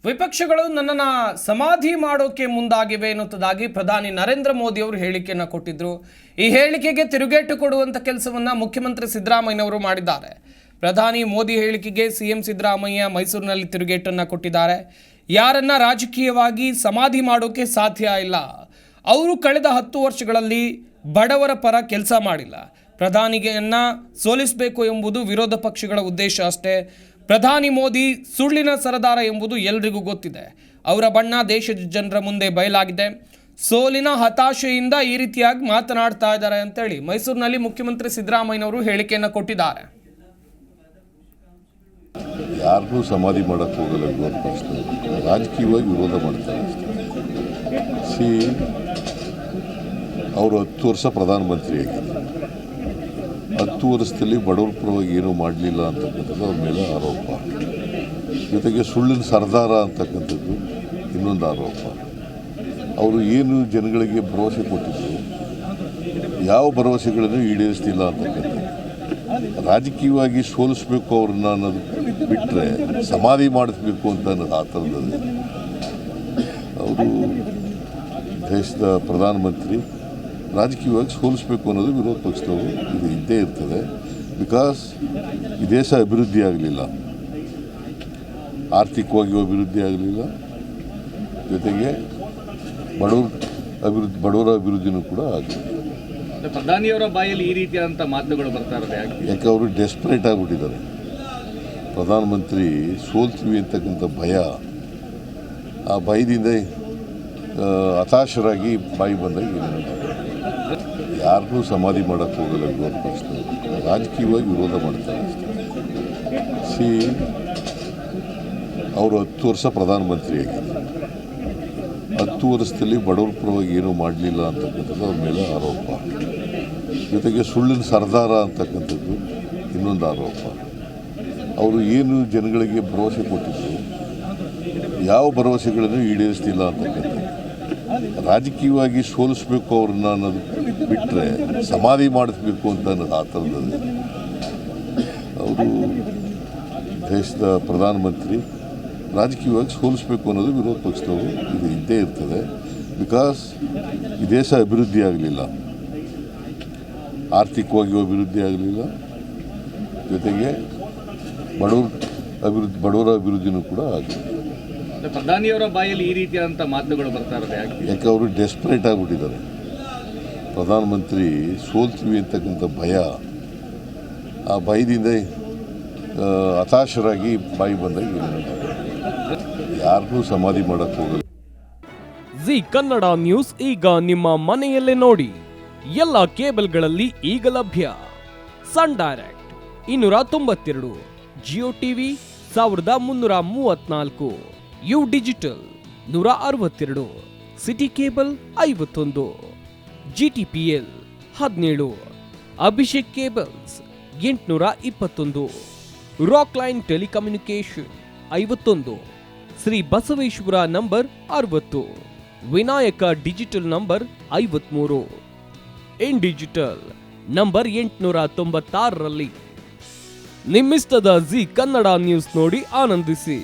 ವಿಪಕ್ಷಗಳು ನನ್ನನ್ನು ಸಮಾಧಿ ಮಾಡೋಕೆ ಮುಂದಾಗಿವೆ ಎನ್ನುವುದಾಗಿ ಪ್ರಧಾನಿ ನರೇಂದ್ರ ಮೋದಿ ಅವರು ಹೇಳಿಕೆಯನ್ನು ಕೊಟ್ಟಿದ್ರು. ಈ ಹೇಳಿಕೆಗೆ ತಿರುಗೇಟು ಕೊಡುವಂತ ಕೆಲಸವನ್ನ ಮುಖ್ಯಮಂತ್ರಿ ಸಿದ್ದರಾಮಯ್ಯನವರು ಮಾಡಿದ್ದಾರೆ. ಪ್ರಧಾನಿ ಮೋದಿ ಹೇಳಿಕೆಗೆ ಸಿಎಂ ಸಿದ್ದರಾಮಯ್ಯ ಮೈಸೂರಿನಲ್ಲಿ ತಿರುಗೇಟನ್ನು ಕೊಟ್ಟಿದ್ದಾರೆ. ಯಾರನ್ನ ರಾಜಕೀಯವಾಗಿ ಸಮಾಧಿ ಮಾಡೋಕೆ ಸಾಧ್ಯ ಇಲ್ಲ. ಅವರು ಕಳೆದ 10 ವರ್ಷಗಳಲ್ಲಿ ಬಡವರ ಪರ ಕೆಲಸ ಮಾಡಿಲ್ಲ. ಪ್ರಧಾನಿಗೆಯನ್ನ ಸೋಲಿಸಬೇಕು ಎಂಬುದು ವಿರೋಧ ಪಕ್ಷಗಳ ಉದ್ದೇಶ ಅಷ್ಟೇ. ಪ್ರಧಾನಿ ಮೋದಿ ಸುಳ್ಳಿನ ಸರದಾರ ಎಂಬುದು ಎಲ್ರಿಗೂ ಗೊತ್ತಿದೆ. ಅವರ ಬಣ್ಣ ದೇಶದ ಜನರ ಮುಂದೆ ಬಯಲಾಗಿದೆ. ಸೋಲಿನ ಹತಾಶೆಯಿಂದ ಈ ರೀತಿಯಾಗಿ ಮಾತನಾಡ್ತಾ ಇದ್ದಾರೆ ಅಂತೇಳಿ ಮೈಸೂರಿನಲ್ಲಿ ಮುಖ್ಯಮಂತ್ರಿ ಸಿದ್ದರಾಮಯ್ಯನವರು ಹೇಳಿಕೆಯನ್ನು ಕೊಟ್ಟಿದ್ದಾರೆ. ಯಾರನ್ನೂ ಸಮಾಧಿ ಮಾಡೋಕ್ಕೆ ಹೋಗಲ್ಲ. ವಿರೋಧ ಪಕ್ಷದವರು ರಾಜಕೀಯವಾಗಿ ವಿರೋಧ ಮಾಡ್ತಾರೆ. ಅವರು 10 ವರ್ಷ ಪ್ರಧಾನಮಂತ್ರಿಯಾಗಿದ್ದರು. 10 ವರ್ಷದಲ್ಲಿ ಬಡವರ ಪರವಾಗಿ ಏನೂ ಮಾಡಲಿಲ್ಲ ಅಂತಕ್ಕಂಥದ್ದು ಅವ್ರ ಮೇಲೆ ಆರೋಪ. ಜೊತೆಗೆ ಸುಳ್ಳಿನ ಸರ್ದಾರ ಅಂತಕ್ಕಂಥದ್ದು ಇನ್ನೊಂದು ಆರೋಪ. ಅವರು ಏನು ಜನಗಳಿಗೆ ಭರವಸೆ ಕೊಟ್ಟಿದ್ರು, ಯಾವ ಭರವಸೆಗಳನ್ನು ಈಡೇರಿಸ್ತಿಲ್ಲ ಅಂತಕ್ಕಂಥದ್ದು. ರಾಜಕೀಯವಾಗಿ ಸೋಲಿಸ್ಬೇಕು ಅವ್ರನ್ನ ಅನ್ನೋದು ಬಿಟ್ಟರೆ ಸಮಾಧಿ ಮಾಡಿಸ್ಬೇಕು ಅಂತ ಅನ್ನೋದು ಆ ಥರದಲ್ಲಿ. ಅವರು ದೇಶದ ಪ್ರಧಾನಮಂತ್ರಿ, ರಾಜಕೀಯವಾಗಿ ಸೋಲಿಸಬೇಕು ಅನ್ನೋದು ವಿರೋಧ ಪಕ್ಷದವರು ಇದು ಇದ್ದೇ ಇರ್ತದೆ. ಬಿಕಾಸ್ ಈ ದೇಶ ಅಭಿವೃದ್ಧಿ ಆಗಲಿಲ್ಲ, ಆರ್ಥಿಕವಾಗಿ ಅಭಿವೃದ್ಧಿ ಆಗಲಿಲ್ಲ, ಜೊತೆಗೆ ಬಡವರ ಅಭಿವೃದ್ಧಿನೂ ಕೂಡ ಆಗಲಿಲ್ಲ. ಪ್ರಧಾನಿಯವರ ಬಾಯಲ್ಲಿ ಈ ರೀತಿಯಾದಂಥ ಮಾತುಗಳು ಬರ್ತಾ ಇರೋದು ಯಾಕೆ ಅವರು ಡೆಸ್ಪರೇಟ್ ಆಗಿಬಿಟ್ಟಿದ್ದಾರೆ. ಪ್ರಧಾನಮಂತ್ರಿ ಸೋಲ್ತೀವಿ ಅಂತಕ್ಕಂಥ ಭಯ, ಆ ಭಯದಿಂದ ಹತಾಶರಾಗಿ ಬಾಯಿ ಬಂದಾಗ ಯಾರನ್ನೂ ಸಮಾಧಿ ಮಾಡೋಕ್ಕೆ ಹೋಗಲ್ಲ. ವಿರೋಧ ಪಕ್ಷದವರು ರಾಜಕೀಯವಾಗಿ ವಿರೋಧ ಮಾಡ್ತಾರೆ. ಅವರು 10 ವರ್ಷ ಪ್ರಧಾನಮಂತ್ರಿಯಾಗಿದ್ದರು. 10 ವರ್ಷದಲ್ಲಿ ಬಡವರ ಪರವಾಗಿ ಏನೂ ಮಾಡಲಿಲ್ಲ ಅಂತಕ್ಕಂಥದ್ದು ಅವ್ರ ಮೇಲೆ ಆರೋಪ. ಜೊತೆಗೆ ಸುಳ್ಳಿನ ಸರ್ದಾರ ಅಂತಕ್ಕಂಥದ್ದು ಇನ್ನೊಂದು ಆರೋಪ. ಅವರು ಏನು ಜನಗಳಿಗೆ ಭರವಸೆ ಕೊಟ್ಟಿದ್ರು, ಯಾವ ಭರವಸೆಗಳನ್ನು ಈಡೇರಿಸ್ತಿಲ್ಲ ಅಂತಕ್ಕಂಥದ್ದು. ರಾಜಕೀಯವಾಗಿ ಸೋಲಿಸಬೇಕು ಅವ್ರನ್ನ ಅನ್ನೋದು ಬಿಟ್ಟರೆ ಸಮಾಧಿ ಮಾಡಿಸ್ಬೇಕು ಅಂತ ಅನ್ನೋದು ಆ ಥರದಲ್ಲಿ. ಅವರು ದೇಶದ ಪ್ರಧಾನಮಂತ್ರಿ, ರಾಜಕೀಯವಾಗಿ ಸೋಲಿಸಬೇಕು ಅನ್ನೋದು ವಿರೋಧ ಪಕ್ಷದವರು ಇದು ಇದ್ದೇ ಇರ್ತದೆ. ಬಿಕಾಸ್ ಈ ದೇಶ ಅಭಿವೃದ್ಧಿ ಆಗಲಿಲ್ಲ, ಆರ್ಥಿಕವಾಗಿ ಅಭಿವೃದ್ಧಿ ಆಗಲಿಲ್ಲ, ಜೊತೆಗೆ ಬಡವರ ಅಭಿವೃದ್ಧಿನೂ ಕೂಡ ಆಗಲಿಲ್ಲ. ಪ್ರಧಾನಿಯವರ ಬಾಯಲ್ಲಿ ಈ ರೀತಿಯಾದಂಥ ಮಾತುಗಳು ಬರ್ತಾ ಇರೋದು ಯಾಕೆ ಅವರು ಡೆಸ್ಪರೇಟ್ ಆಗಿಬಿಟ್ಟಿದ್ದಾರೆ. ಪ್ರಧಾನಮಂತ್ರಿ ಸೋಲ್ತೀವಿ ಅಂತಕ್ಕಂಥ ಭಯ, ಆ ಭಯದಿಂದ ಹತಾಶರಾಗಿ ಬಾಯಿ ಬಂದಾಗ ಯಾರನ್ನೂ ಸಮಾಧಿ ಮಾಡೋಕ್ಕೆ ಹೋಗಲ್ಲ. ಜಿ ಕನ್ನಡ ನ್ಯೂಸ್ ಈಗ ನಿಮ್ಮ ಮನೆಯಲ್ಲೇ ನೋಡಿ. ಎಲ್ಲ ಕೇಬಲ್ಗಳಲ್ಲಿ ಈಗ ಲಭ್ಯ. Sun direct 292, Jio TV 1334, U digital 162, city cable 51, GTPL 17, Abhishek cables 821, rock line telecommunication 51, Shri Basaveshwara number 60, Vinayaka digital number 53, in digital number 896ರಲ್ಲಿ. ನಿಮ್ಮಿಸ್ತದ ಜಿ ಕನ್ನಡ ನ್ಯೂಸ್ ನೋಡಿ ಆನಂದಿಸಿ.